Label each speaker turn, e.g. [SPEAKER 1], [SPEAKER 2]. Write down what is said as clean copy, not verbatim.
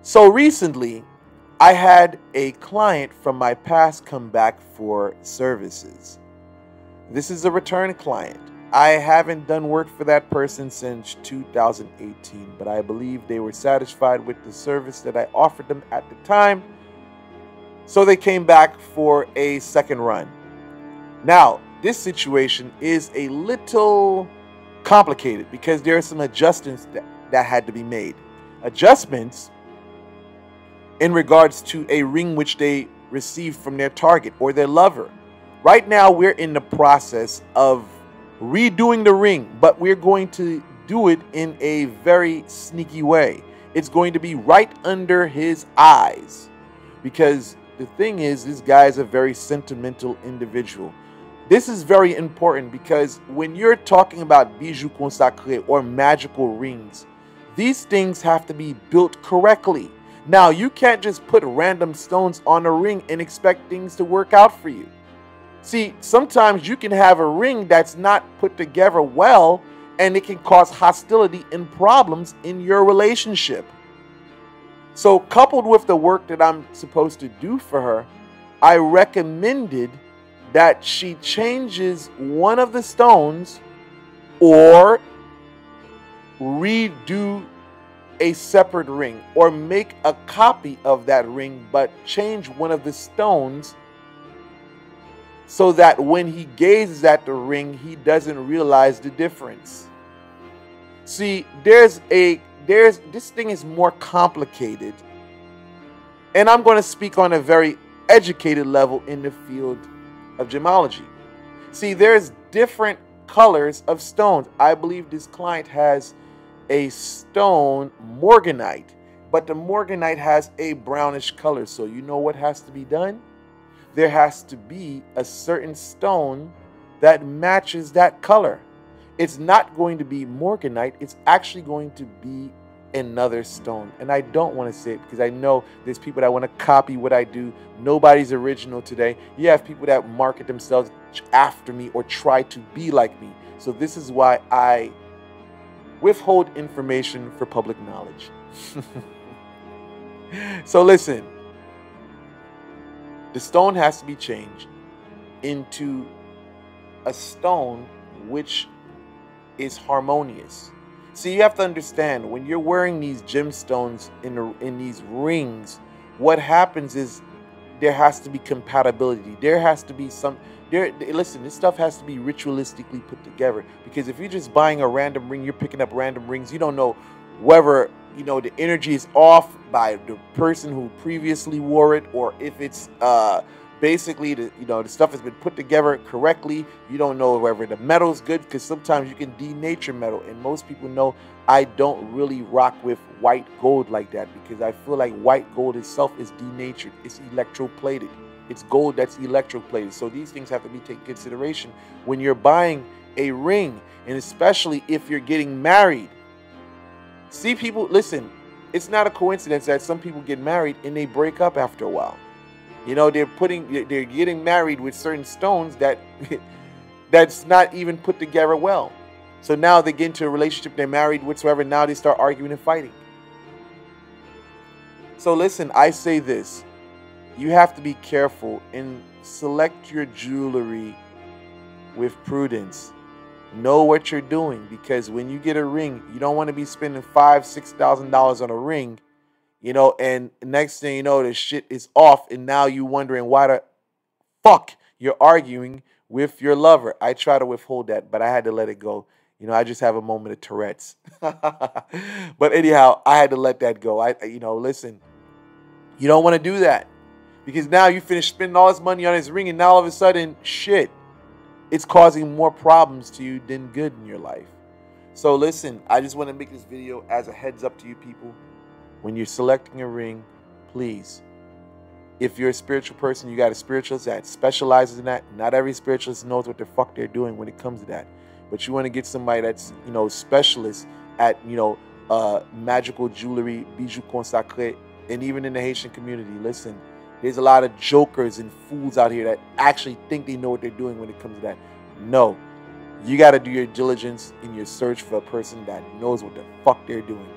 [SPEAKER 1] So recently, I had a client from my past come back for services. This is a return client. I haven't done work for that person since 2018, but I believe they were satisfied with the service that I offered them at the time. So they came back for a second run. Now, this situation is a little complicated because there are some adjustments that had to be made. Adjustments in regards to a ring which they received from their target or their lover. Right now, we're in the process of redoing the ring, but we're going to do it in a very sneaky way. It's going to be right under his eyes, because the thing is, this guy is a very sentimental individual. This is very important because when you're talking about bijoux consacrés or magical rings, these things have to be built correctly. Now, you can't just put random stones on a ring and expect things to work out for you. See, sometimes you can have a ring that's not put together well, and it can cause hostility and problems in your relationship. So, coupled with the work that I'm supposed to do for her, I recommended that she changes one of the stones or redo a separate ring, or make a copy of that ring but change one of the stones so that when he gazes at the ring, he doesn't realize the difference. See, this thing is more complicated, and I'm going to speak on a very educated level in the field of gemology. See, there's different colors of stones. I believe this client has a stone morganite, but the morganite has a brownish color. So you know what has to be done? There has to be a certain stone that matches that color. It's not going to be morganite. It's actually going to be another stone. And I don't want to say it because I know there's people that want to copy what I do. Nobody's original today. You have people that market themselves after me or try to be like me. So this is why I withhold information for public knowledge. So listen, the stone has to be changed into a stone which is harmonious. See, you have to understand, when you're wearing these gemstones in these rings, what happens is there has to be compatibility. There has to be some... Listen, this stuff has to be ritualistically put together, because if you're just buying a random ring, you're picking up random rings, you don't know whether, the energy is off by the person who previously wore it, or if it's basically the stuff has been put together correctly. You don't know whether the metal's good, because sometimes you can denature metal, and most people know I don't really rock with white gold like that, because I feel like white gold itself is denatured. It's electroplated. It's gold that's electroplated. So these things have to be taken into consideration when you're buying a ring, and especially if you're getting married. See, people, listen, it's not a coincidence that some people get married and they break up after a while. They're getting married with certain stones that that's not even put together well. So now they get into a relationship, they're married whatsoever, now they start arguing and fighting. So listen, I say this. You have to be careful and select your jewelry with prudence. Know what you're doing, because when you get a ring, you don't want to be spending $5,000-$6,000 on a ring, and next thing you know, the shit is off, and now you're wondering why the fuck you're arguing with your lover. I try to withhold that, but I had to let it go. I just have a moment of Tourette's. But anyhow, I had to let that go. Listen, you don't want to do that. Because now you finish spending all this money on his ring, and now all of a sudden, shit, it's causing more problems to you than good in your life. So listen, I just want to make this video as a heads up to you people. When you're selecting a ring, please, if you're a spiritual person, you got a spiritualist that specializes in that. Not every spiritualist knows what the fuck they're doing when it comes to that. But you want to get somebody that's, specialist at, magical jewelry, bijoux consacré, and even in the Haitian community, listen, there's a lot of jokers and fools out here that actually think they know what they're doing when it comes to that. No, you got to do your diligence in your search for a person that knows what the fuck they're doing.